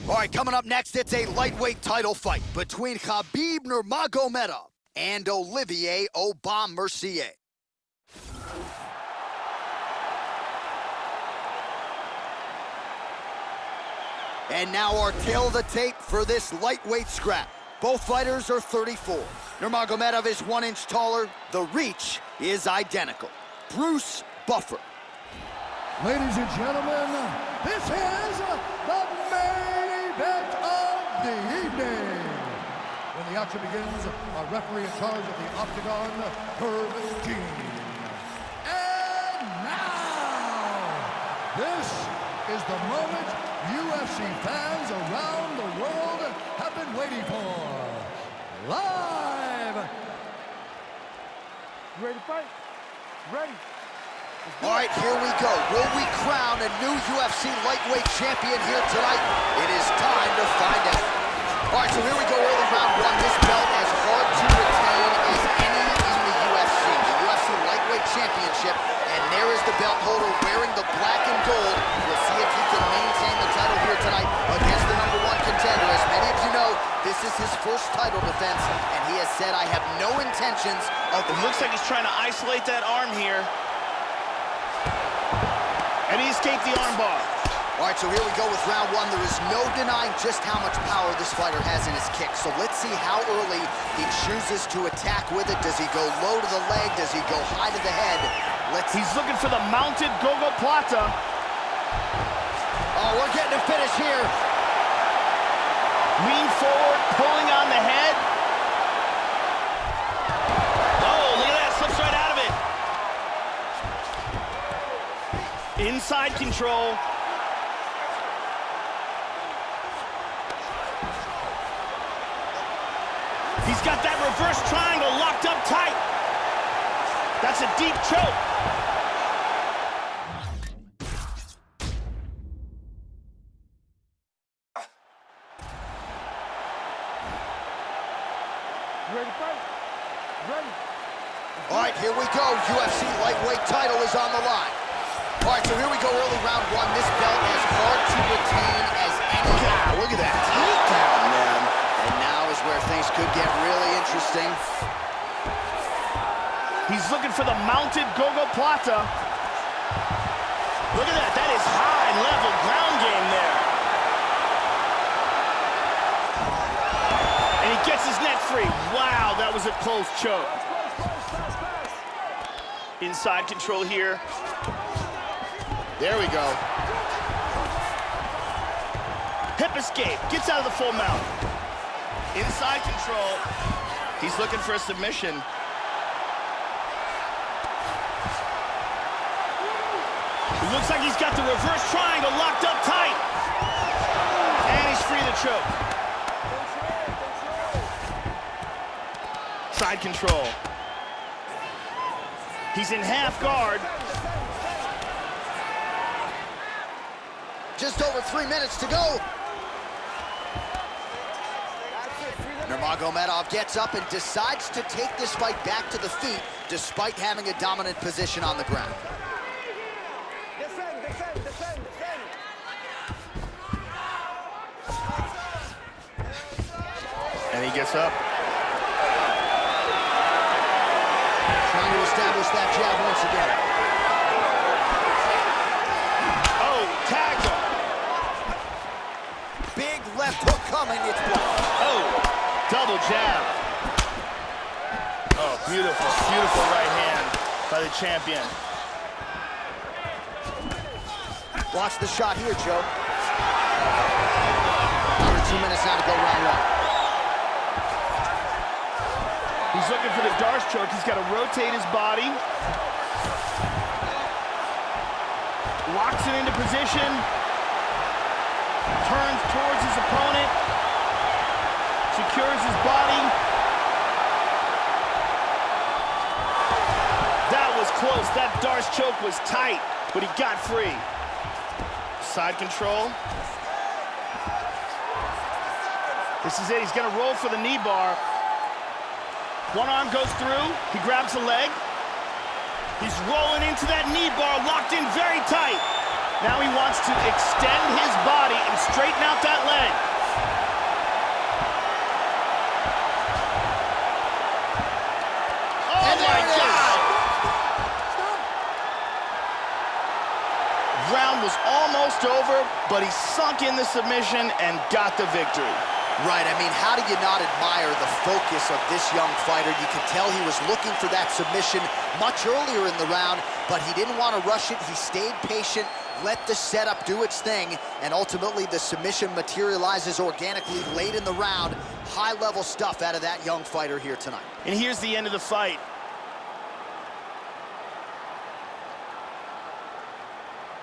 All right, coming up next, it's a lightweight title fight between Khabib Nurmagomedov and Olivier Aubameyang. And now our tail of the tape for this lightweight scrap. Both fighters are 34. Nurmagomedov is 1 inch taller. The reach is identical. Bruce Buffer. Ladies and gentlemen, this is the main event of the evening. When the action begins, our referee in charge of the Octagon, Herb Dean. And now, this is the moment UFC fans around the world have been waiting for. Live! You ready to fight? Ready. All right, here we go. Will we crown a new UFC lightweight champion here tonight? It is time to find out. All right, so here we go, early round one. This belt as hard to retain as any in the UFC lightweight championship. And there is the belt holder wearing the black and gold. We'll see if he can maintain the title here tonight against the #1 contender. As many of you know, this is his first title defense, and he has said, I have no intentions of... It looks like he's trying to isolate that arm here. And he escaped the armbar. All right, so here we go with round one. There is no denying just how much power this fighter has in his kick. So let's see how early he chooses to attack with it. Does he go low to the leg? Does he go high to the head? He's looking for the mounted Gogo Plata. Oh, we're getting a finish here. Lean forward, pulling on the head. Oh, look at that, slips right out of it. Inside control. He's got that reverse triangle locked up tight. That's a deep choke. You ready to fight? Ready. All right, here we go. UFC lightweight title is on the line. All right, so here we go, early round one. This belt is hard to retain as any... God, look at that takedown, man. And now is where things could get really interesting. He's looking for the mounted Gogo Plata. Look at that. That is high-level ground game there. And he gets his neck free. Wow, that was a close choke. Inside control here. There we go. Hip escape. Gets out of the full mount. Inside control. He's looking for a submission. It looks like he's got the reverse triangle locked up tight. And he's free to choke. Side control. He's in half guard. Just over 3 minutes to go. Nurmagomedov gets up and decides to take this fight back to the feet despite having a dominant position on the ground. Defend. And he gets up. Trying to establish that jab once again. Oh, tagged him. Big left hook coming, it's blocked. Oh, double jab. Oh, beautiful right hand by the champion. Watch the shot here, Joe. Under 2 minutes now to go round one. He's looking for the Darce choke. He's got to rotate his body. Locks it into position. Turns towards his opponent. Secures his body. That was close. That Darce choke was tight, but he got free. Side control. This is it. He's going to roll for the knee bar. One arm goes through. He grabs the leg. He's rolling into that knee bar, locked in very tight. Now he wants to extend his body and straighten out that leg. Oh my God! Round was almost over, but he sunk in the submission and got the victory. Right, I mean, how do you not admire the focus of this young fighter? You can tell he was looking for that submission much earlier in the round, but he didn't want to rush it. He stayed patient, let the setup do its thing, and ultimately the submission materializes organically late in the round. High-level stuff out of that young fighter here tonight. And here's the end of the fight.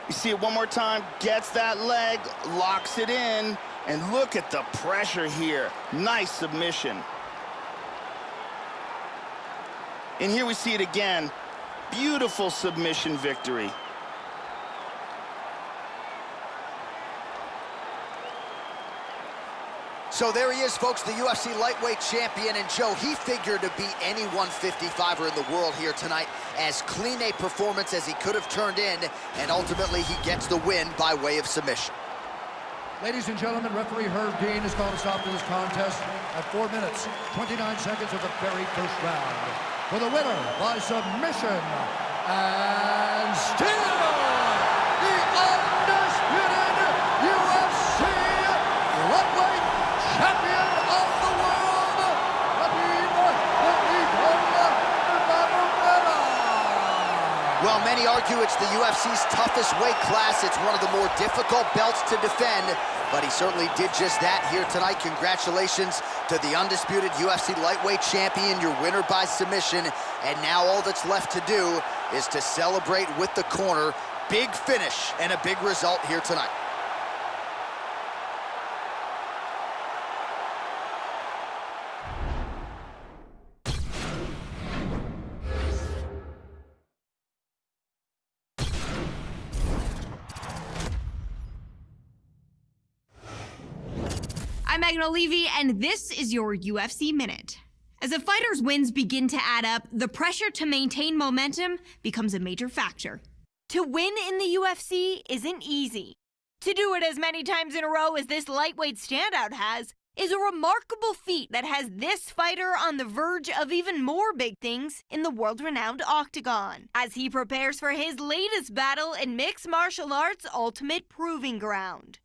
You see it one more time, gets that leg, locks it in, and look at the pressure here. Nice submission. And here we see it again. Beautiful submission victory. So there he is, folks, the UFC lightweight champion. And Joe, he figured to beat any 155er in the world here tonight. As clean a performance as he could have turned in, and ultimately he gets the win by way of submission. Ladies and gentlemen, referee Herb Dean has called a stop to this contest at 4 minutes, 29 seconds of the very first round. For the winner by submission, and still the undisputed UFC lightweight champion of the world, Khabib Nurmagomedov. Well, many argue it's the UFC's toughest weight class. It's one of the more difficult belts to defend, but he certainly did just that here tonight. Congratulations to the undisputed UFC lightweight champion, your winner by submission. And now all that's left to do is to celebrate with the corner. Big finish and a big result here tonight. I'm Megan O'Leary, and this is your UFC Minute. As a fighter's wins begin to add up, the pressure to maintain momentum becomes a major factor. To win in the UFC isn't easy. To do it as many times in a row as this lightweight standout has is a remarkable feat that has this fighter on the verge of even more big things in the world-renowned octagon, as he prepares for his latest battle in mixed martial arts' ultimate proving ground.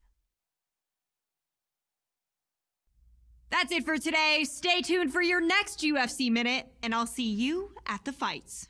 That's it for today. Stay tuned for your next UFC Minute, and I'll see you at the fights.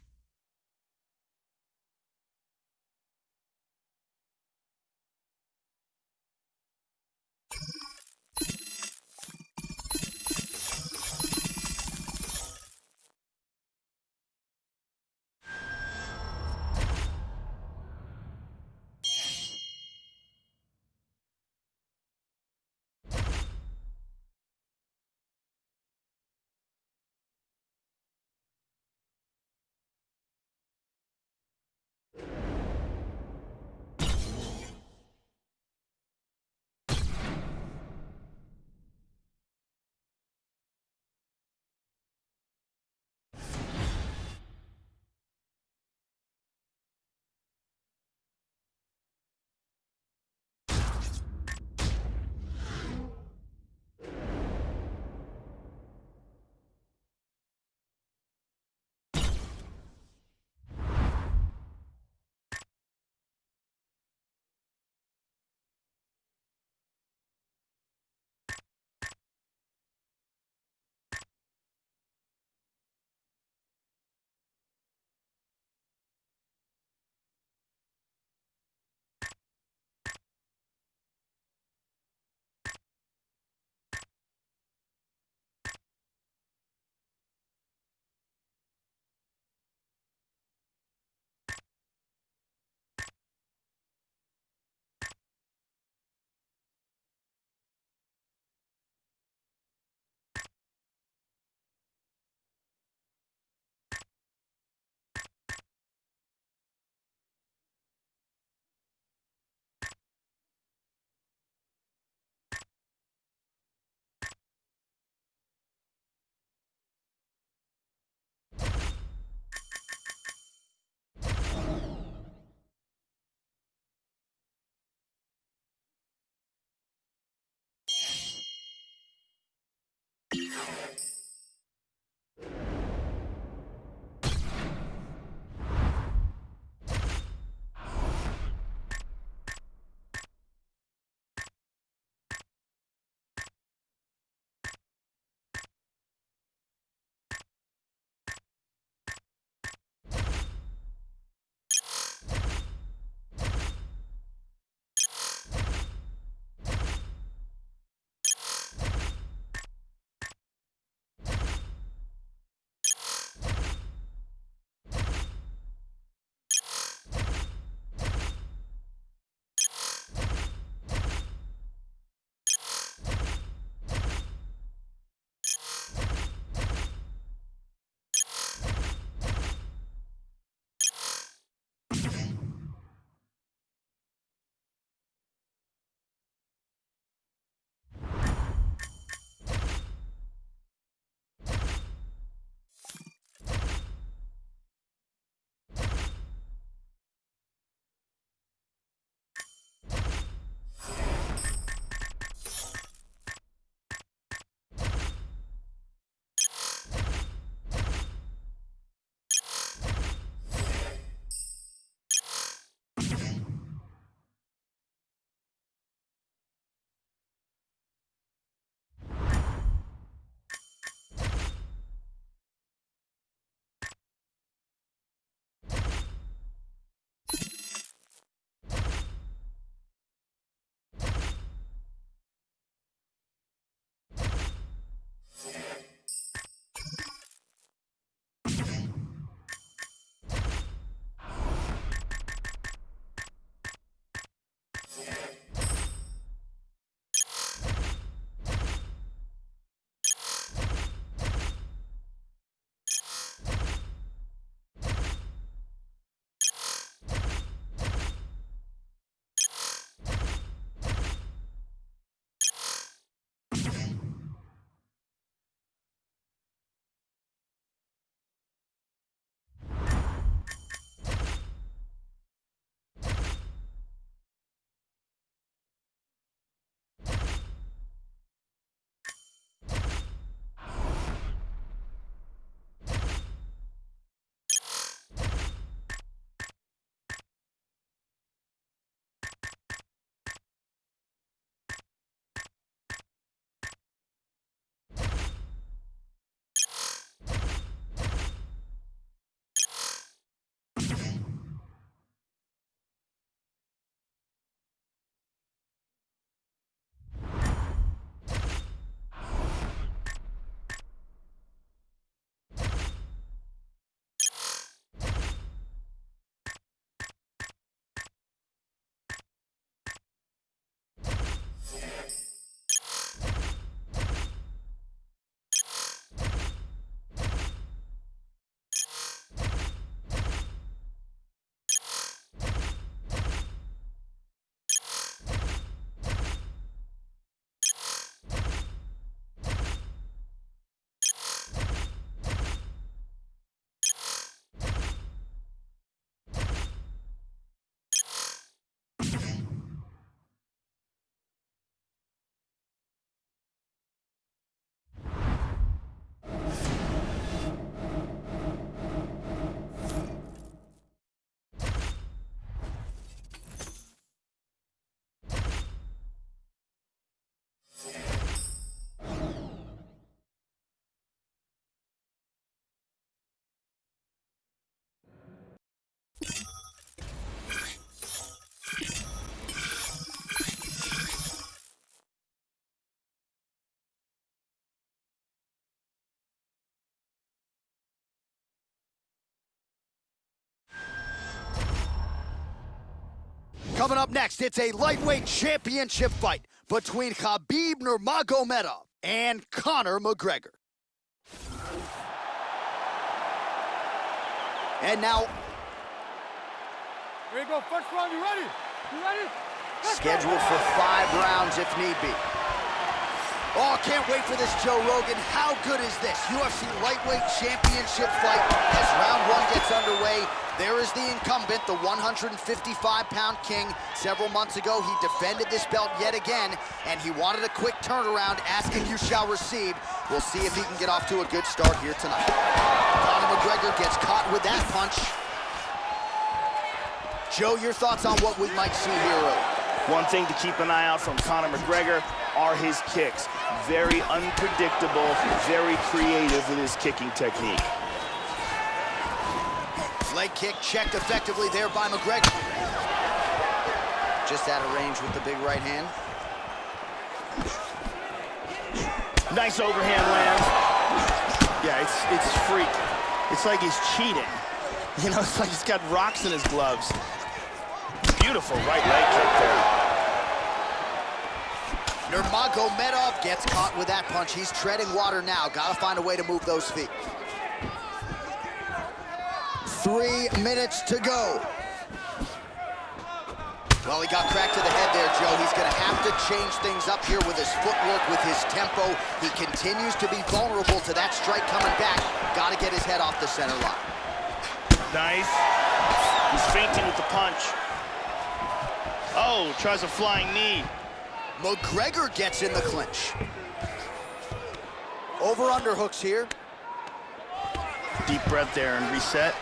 Coming up next, it's a lightweight championship fight between Khabib Nurmagomedov and Conor McGregor. And now, Here you go, first round, you ready? You ready? scheduled for 5 rounds if need be. Oh, can't wait for this, Joe Rogan. How good is this? UFC lightweight championship fight as round 1 gets underway. There is the incumbent, the 155-pound king. Several months ago, he defended this belt yet again, and he wanted a quick turnaround, asking you shall receive. We'll see if he can get off to a good start here tonight. Conor McGregor gets caught with that punch. Joe, your thoughts on what we might see here early? One thing to keep an eye out from Conor McGregor are his kicks. Very unpredictable, very creative with his kicking technique. Leg kick checked effectively there by McGregor. Just out of range with the big right hand. Nice overhand lands. Yeah, it's freak. It's like he's cheating. You know, it's like he's got rocks in his gloves. Beautiful right leg kick there. Nurmagomedov gets caught with that punch. He's treading water now. Gotta find a way to move those feet. 3 minutes to go. Well, he got cracked to the head there, Joe. He's gonna have to change things up here with his footwork, with his tempo. He continues to be vulnerable to that strike coming back. Gotta get his head off the center line. Nice. He's feinting with the punch. Oh, tries a flying knee. McGregor gets in the clinch. Over underhooks here. Deep breath there and reset.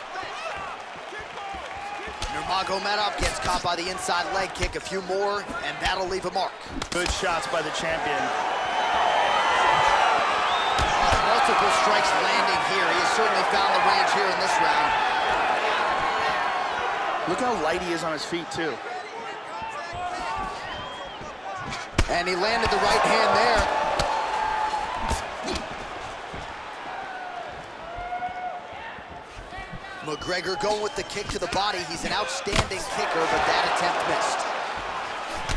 Nurmagomedov gets caught by the inside leg kick. A few more, and that'll leave a mark. Good shots by the champion. Multiple strikes landing here. He has certainly found the range here in this round. Look how light he is on his feet, too. And he landed the right hand there. McGregor going with the kick to the body. He's an outstanding kicker, but that attempt missed.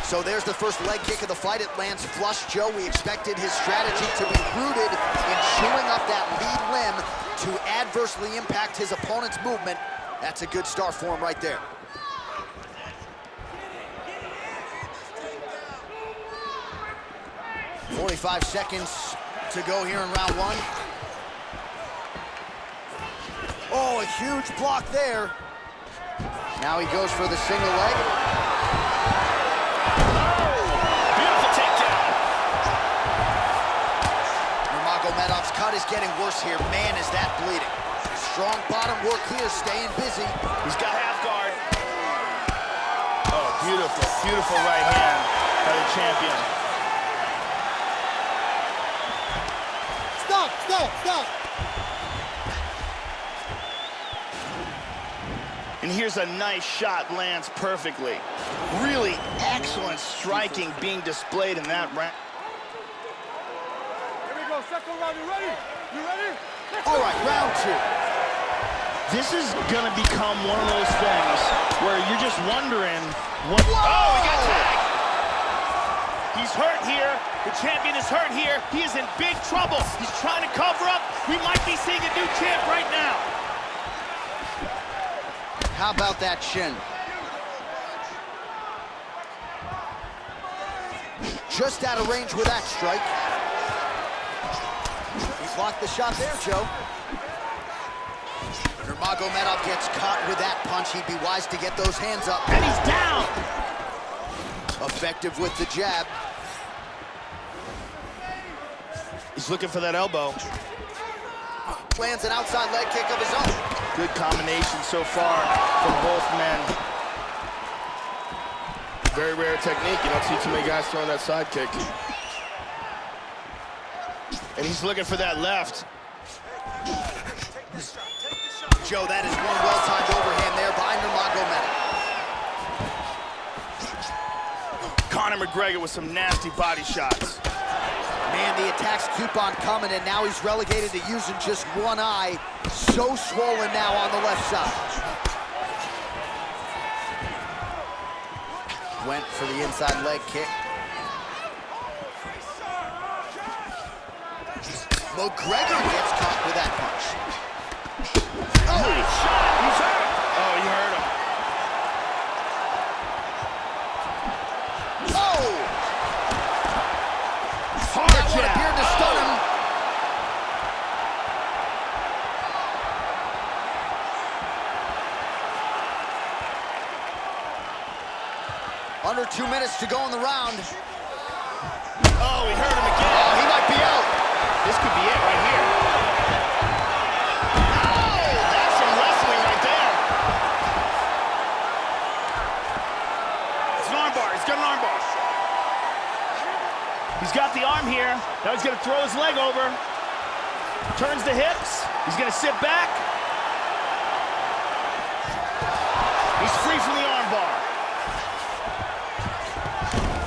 So there's the first leg kick of the fight. It lands flush, Joe. We expected his strategy to be rooted in chewing up that lead limb to adversely impact his opponent's movement. That's a good start for him right there. .45 seconds to go here in round 1. Oh, a huge block there. Now he goes for the single leg. Beautiful takedown. Nurmagomedov's cut is getting worse here. Man, is that bleeding. Strong bottom work here, staying busy. He's got half guard. Oh, beautiful, beautiful right hand by the champion. Stop. And here's a nice shot, lands perfectly. Really excellent striking being displayed in that round. Here we go, second round, you ready? You ready? All right, round 2. This is gonna become one of those things where you're just wondering what. Whoa! Oh, he got tagged. He's hurt here. The champion is hurt here. He is in big trouble. He's trying to cover up. We might be seeing a new champ right now. How about that shin? Just out of range with that strike. He's blocked the shot there, Joe. Nurmagomedov gets caught with that punch. He'd be wise to get those hands up. And he's down. Effective with the jab. He's looking for that elbow. Lands an outside leg kick of his own. Good combination so far from both men. Very rare technique. You don't see too many guys throwing that side kick. And he's looking for that left. Joe, that is one well-timed overhand there by Nurmagomedov. Conor McGregor with some nasty body shots. Man, the attacks keep on coming, and now he's relegated to using just one eye. So swollen now on the left side. went for the inside leg kick. McGregor gets caught with that punch. Oh, Nice shot. He's hurt. Oh, he hurt him. oh! Hard That one jab. appeared to stun him. Under 2 minutes to go in the round. Oh, he hurt him again. Oh, he might be out. This could be it right here. Oh, that's some wrestling right there. It's an arm bar. He's got an arm bar. He's got the arm here. Now he's going to throw his leg over. Turns the hips. He's going to sit back. He's free from the arm bar.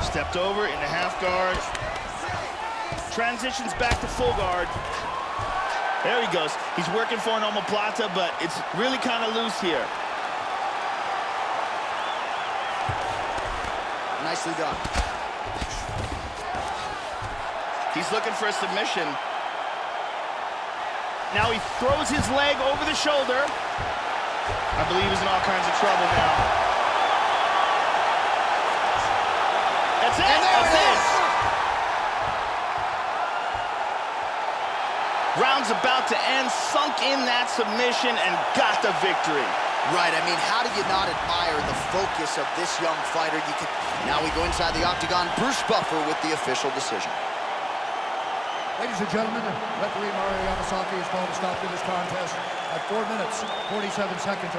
Stepped over into half guard. Transitions back to full guard. There he goes. He's working for an omoplata, but it's really kind of loose here. Nicely done. He's looking for a submission. Now he throws his leg over the shoulder. I believe he's in all kinds of trouble now. That's it. And there That's it it. is. Round's about to end, sunk in that submission and got the victory. Right, I mean, how do you not admire the focus of this young fighter? Now we go inside the octagon. Bruce Buffer with the official decision. Ladies and gentlemen, referee Mario Yamasaki has called a stop to this contest at 4 minutes, 47 seconds.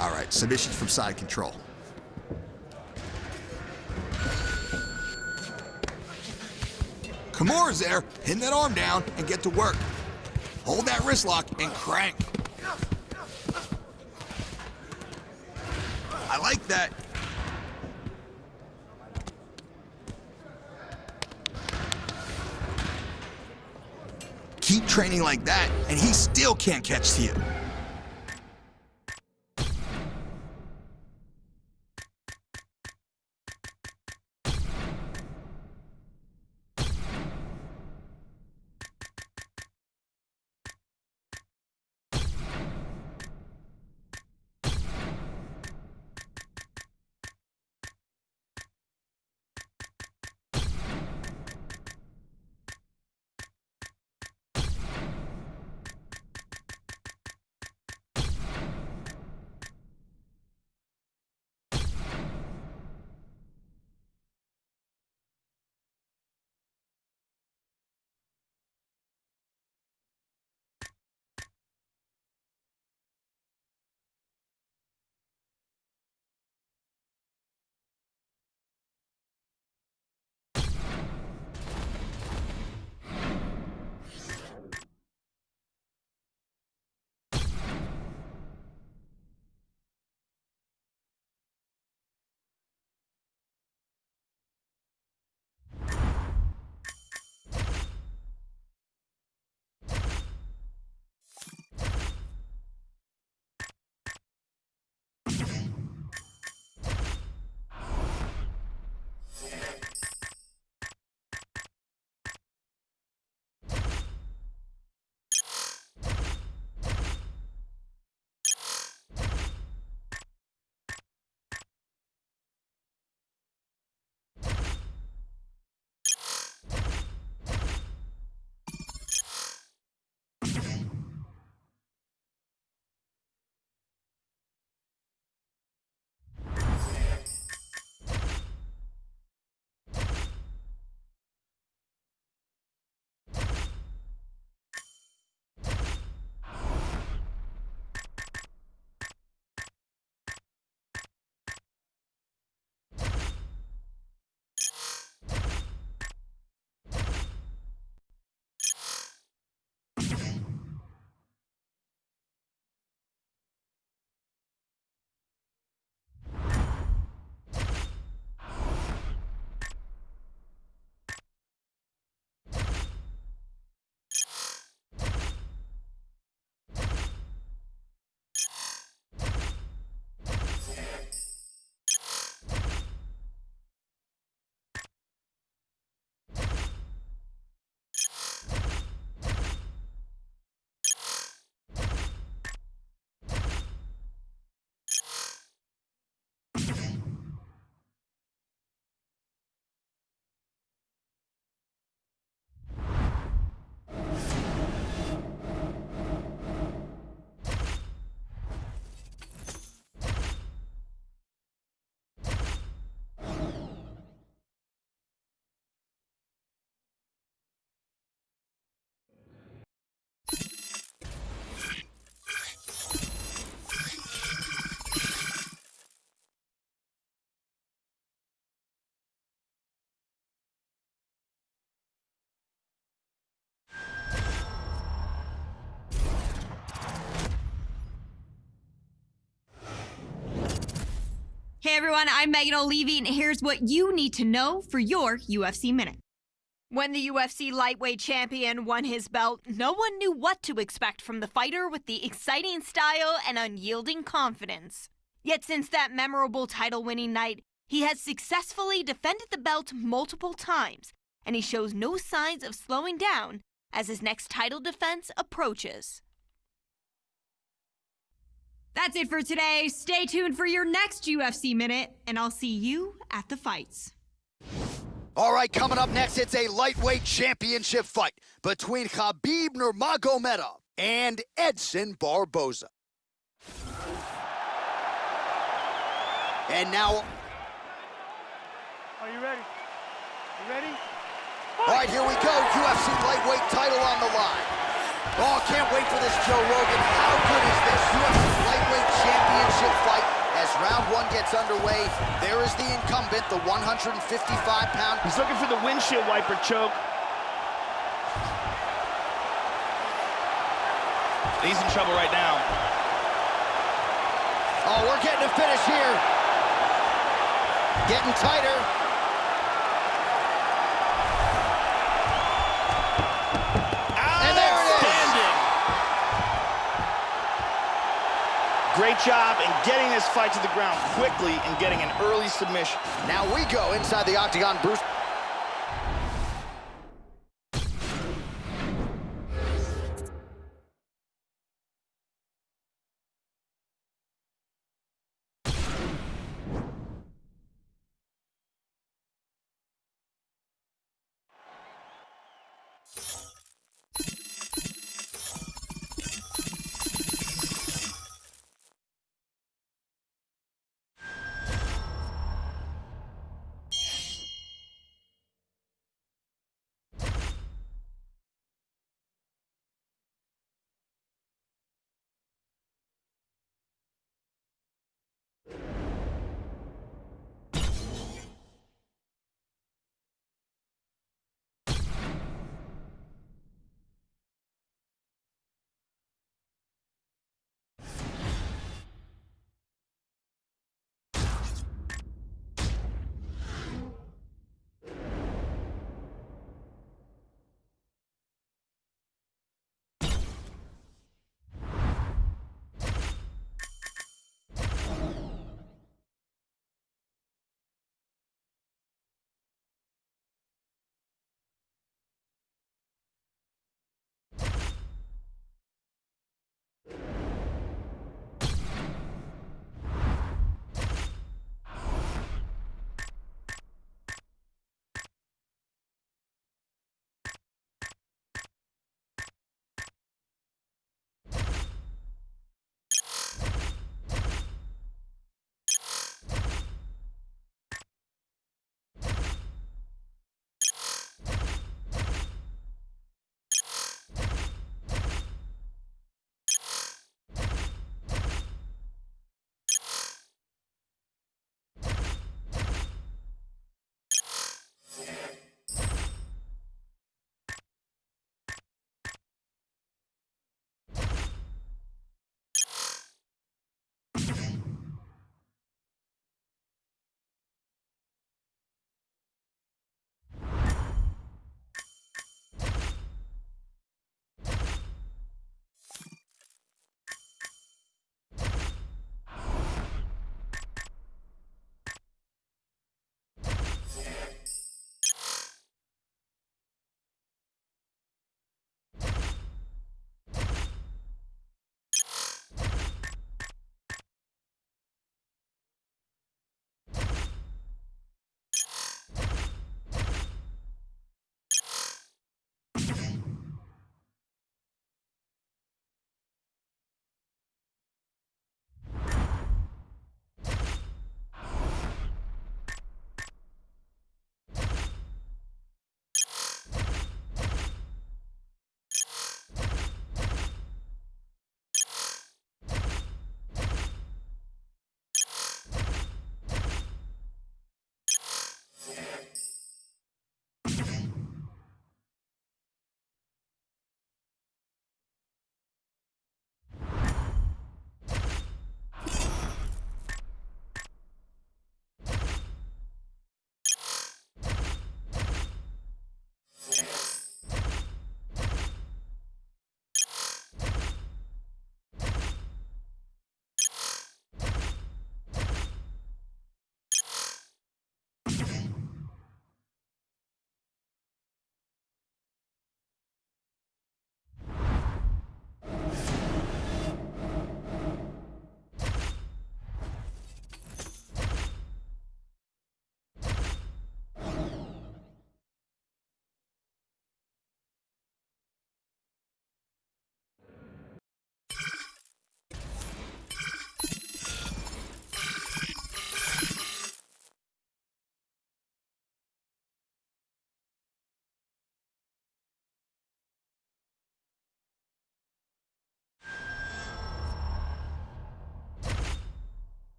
All right, submissions from side control. Kimura's there. Pin that arm down and get to work. Hold that wrist lock and crank. I like that. Keep training like that, and he still can't catch to you. Hey everyone, I'm Megan O'Leary, and here's what you need to know for your UFC Minute. When the UFC lightweight champion won his belt, no one knew what to expect from the fighter with the exciting style and unyielding confidence. Yet since that memorable title-winning night, he has successfully defended the belt multiple times, and he shows no signs of slowing down as his next title defense approaches. That's it for today. Stay tuned for your next UFC Minute, and I'll see you at the fights. All right, coming up next, it's a lightweight championship fight between Khabib Nurmagomedov and Edson Barboza. And now... Are you ready? You ready? All right, here we go. UFC lightweight title on the line. Oh, can't wait for this, Joe Rogan. How good is this UFC lightweight championship fight? As round one gets underway, there is the incumbent, the 155-pound. He's looking for the windshield wiper choke. He's in trouble right now. Oh, we're getting a finish here. Getting tighter. Great job in getting this fight to the ground quickly and getting an early submission. Now we go inside the octagon, Bruce.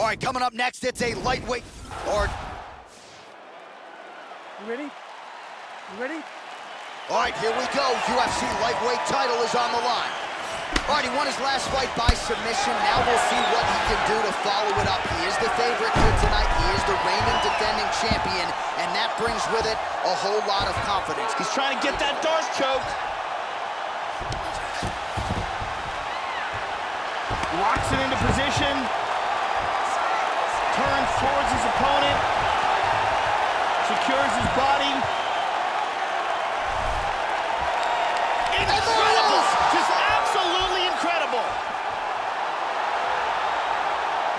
All right, coming up next, it's a lightweight. Or, You ready? You ready? all right, here we go. UFC lightweight title is on the line. All right, he won his last fight by submission. Now we'll see what he can do to follow it up. He is the favorite here tonight. He is the reigning defending champion, and that brings with it a whole lot of confidence. He's trying to get that Darce choke. Locks it into position. Turns towards his opponent. Secures his body. Incredible! Just absolutely incredible.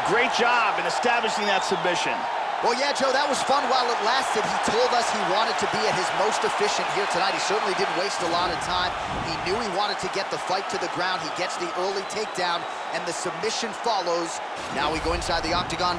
Great job in establishing that submission. Well, yeah, Joe, that was fun while it lasted. He told us he wanted to be at his most efficient here tonight. He certainly didn't waste a lot of time. He knew he wanted to get the fight to the ground. He gets the early takedown, and the submission follows. Now we go inside the octagon.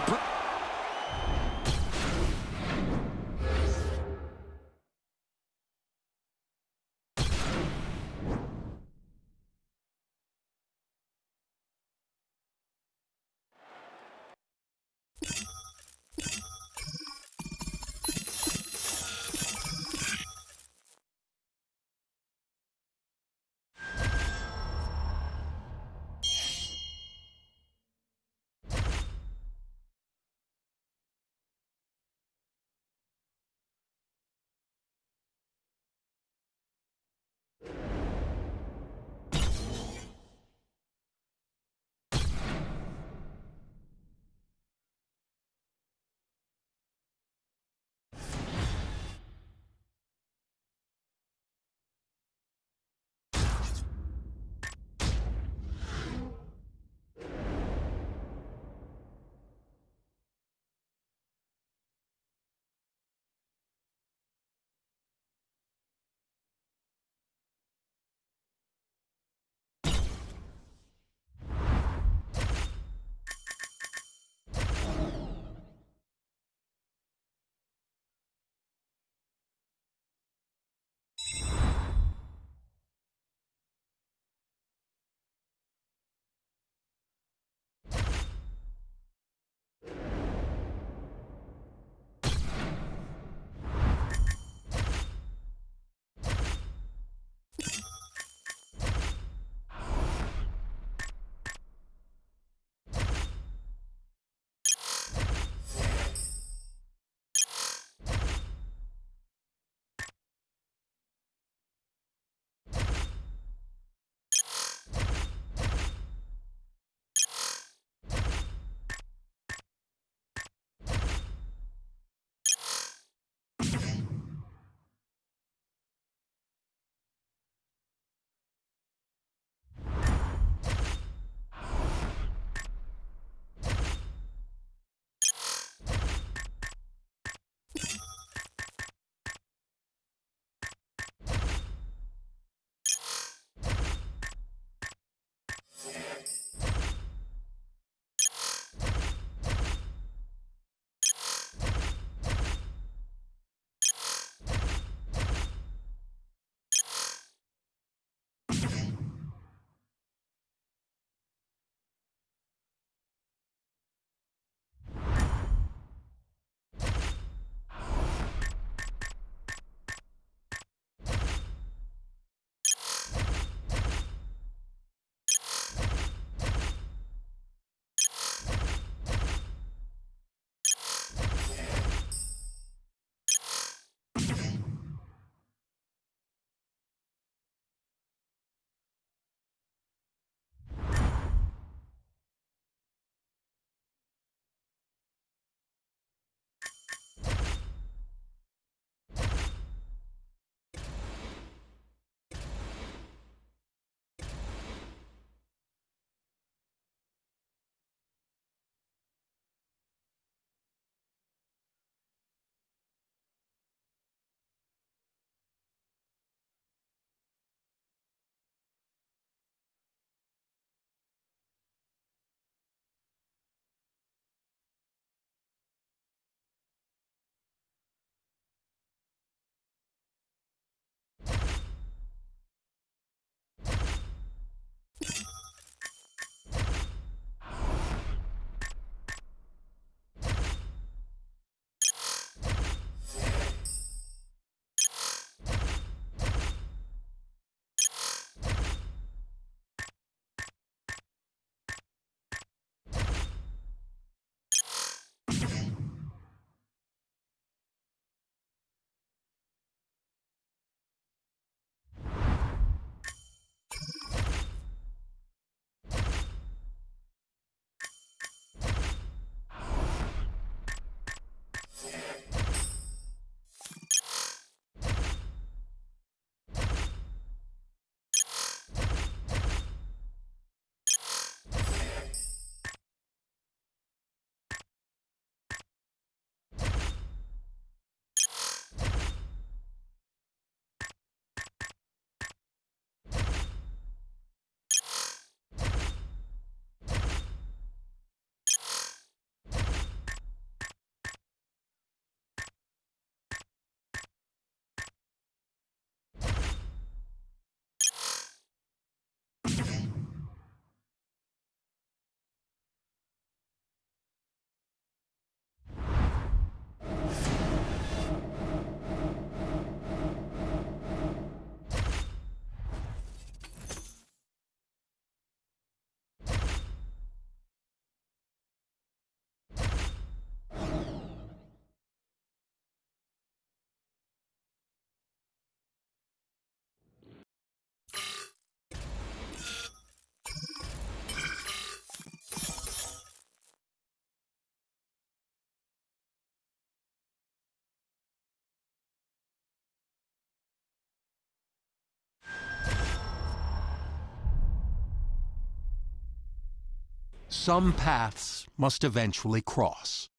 Some paths must eventually cross.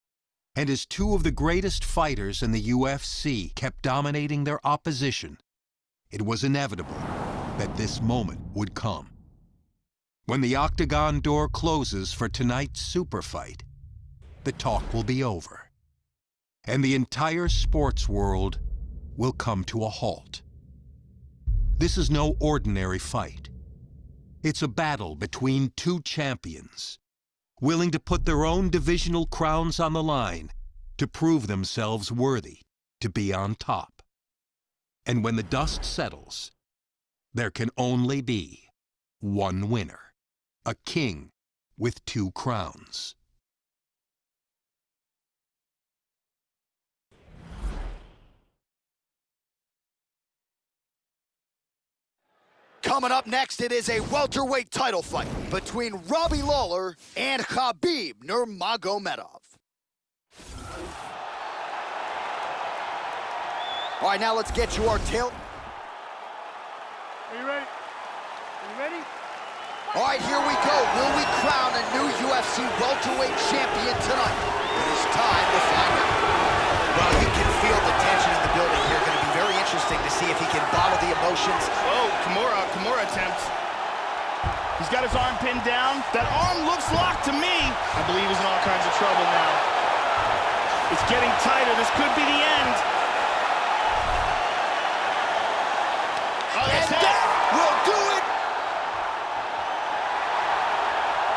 And as two of the greatest fighters in the UFC kept dominating their opposition, it was inevitable that this moment would come. When the octagon door closes for tonight's super fight, the talk will be over, and the entire sports world will come to a halt. This is no ordinary fight. It's a battle between two champions, willing to put their own divisional crowns on the line to prove themselves worthy to be on top. And when the dust settles, there can only be one winner, a king with two crowns. Coming up next, it is a welterweight title fight between Robbie Lawler and Khabib Nurmagomedov. All right, now let's get you our tail. Are you ready? Are you ready? All right, here we go. Will we crown a new UFC welterweight champion tonight? It is time to find out. Well, you can feel the tension in the building here. Going to be very interesting to see if he can bottle the emotions. Oh, Kimura attempt. He's got his arm pinned down. That arm looks locked to me. I believe he's in all kinds of trouble now. It's getting tighter. This could be the end. Oh, And that will do it.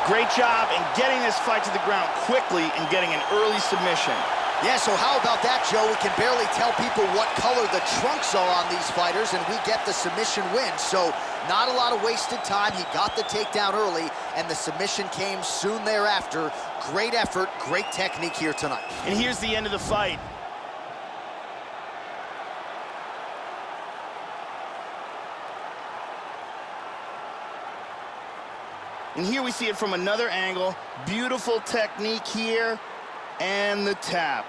Great job in getting this fight to the ground quickly and getting an early submission. Yeah, so how about that, Joe? We can barely tell people what color the trunks are on these fighters, and we get the submission win. So not a lot of wasted time. He got the takedown early, and the submission came soon thereafter. Great effort, great technique here tonight. And here's the end of the fight. And here we see it from another angle. Beautiful technique here. And the tap.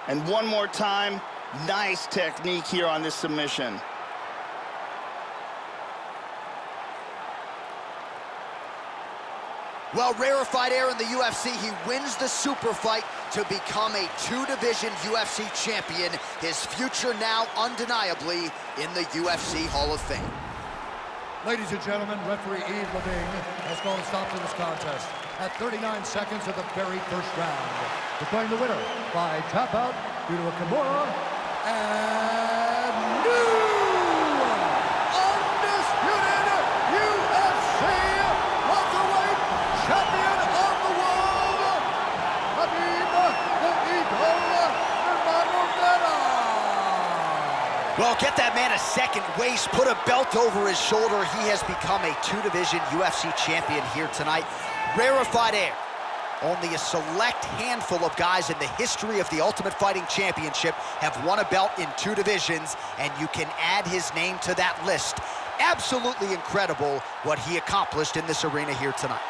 And one more time, nice technique here on this submission. Well, rarefied air in the UFC, he wins the super fight to become a two-division UFC champion. His future now undeniably in the UFC Hall of Fame. Ladies and gentlemen, referee Yves Levine has called a stop to this contest at 39 seconds of the very first round, declaring the winner by tap out due to a Kimura and new undisputed UFC welterweight champion of the world, Khabib the Eagle Nurmagomedov. Well, get that man a second waist, put a belt over his shoulder. He has become a two-division UFC champion here tonight. Rarefied air. Only a select handful of guys in the history of the Ultimate Fighting Championship have won a belt in two divisions, and you can add his name to that list. Absolutely incredible what he accomplished in this arena here tonight.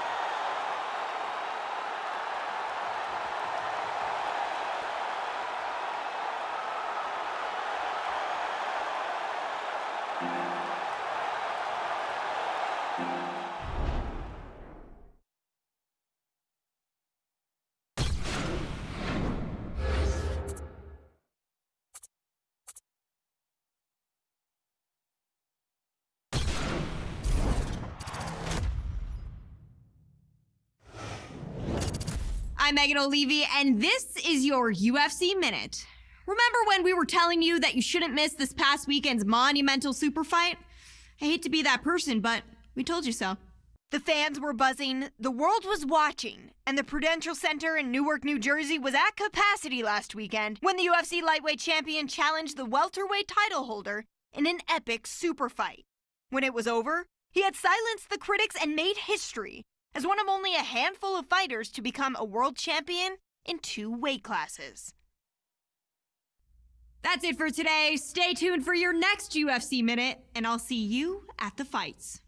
I'm Megan O'Leary, and this is your UFC Minute. Remember when we were telling you that you shouldn't miss this past weekend's monumental super fight? I hate to be that person, but we told you so. The fans were buzzing, the world was watching, and the Prudential Center in Newark, New Jersey was at capacity last weekend when the UFC lightweight champion challenged the welterweight title holder in an epic super fight. When it was over, he had silenced the critics and made history as one of only a handful of fighters to become a world champion in two weight classes. That's it for today. Stay tuned for your next UFC Minute, and I'll see you at the fights.